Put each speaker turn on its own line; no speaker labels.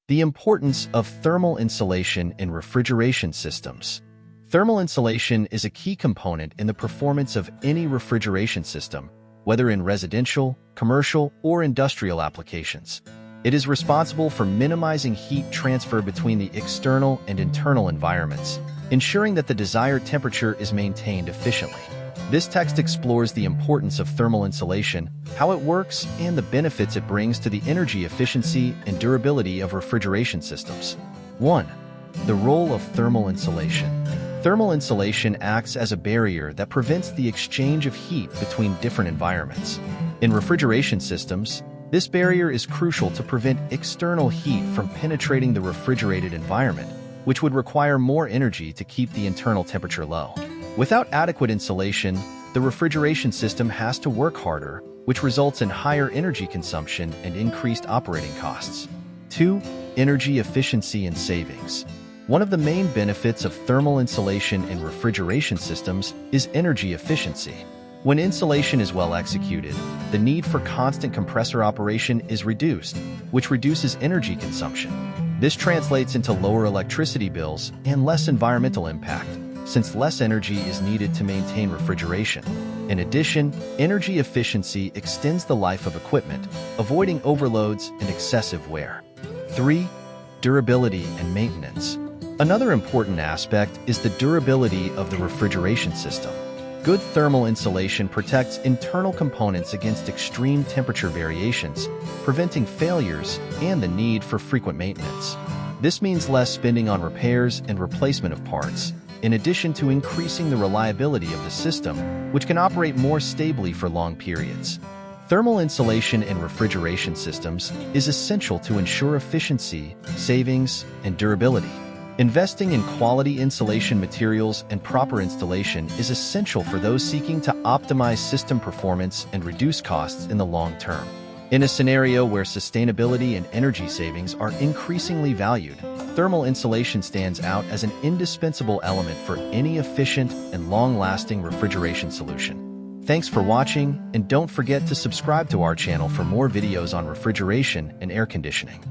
The importance of thermal insulation in refrigeration systems. Thermal insulation is a key component in the performance of any refrigeration system, whether in residential, commercial, or industrial applications. It is responsible for minimizing heat transfer between the external and internal environments, ensuring that the desired temperature is maintained efficiently. This text explores the importance of thermal insulation, how it works, and the benefits it brings to the energy efficiency and durability of refrigeration systems. 1. The role of thermal insulation. Thermal insulation acts as a barrier that prevents the exchange of heat between different environments. In refrigeration systems, this barrier is crucial to prevent external heat from penetrating the refrigerated environment, which would require more energy to keep the internal temperature low. Without adequate insulation, the refrigeration system has to work harder, which results in higher energy consumption and increased operating costs. 2. Energy efficiency and savings. One of the main benefits of thermal insulation in refrigeration systems is energy efficiency. When insulation is well executed, the need for constant compressor operation is reduced, which reduces energy consumption. This translates into lower electricity bills and less environmental impact, since less energy is needed to maintain refrigeration. In addition, energy efficiency extends the life of equipment, avoiding overloads and excessive wear. 3. Durability and maintenance. Another important aspect is the durability of the refrigeration system. Good thermal insulation protects internal components against extreme temperature variations, preventing failures and the need for frequent maintenance. This means less spending on repairs and replacement of parts, in addition to increasing the reliability of the system, which can operate more stably for long periods. Thermal insulation in refrigeration systems is essential to ensure efficiency, savings, and durability. Investing in quality insulation materials and proper installation is essential for those seeking to optimize system performance and reduce costs in the long term. In a scenario where sustainability and energy savings are increasingly valued, thermal insulation stands out as an indispensable element for any efficient and long-lasting refrigeration solution. Thanks for watching, and don't forget to subscribe to our channel for more videos on refrigeration and air conditioning.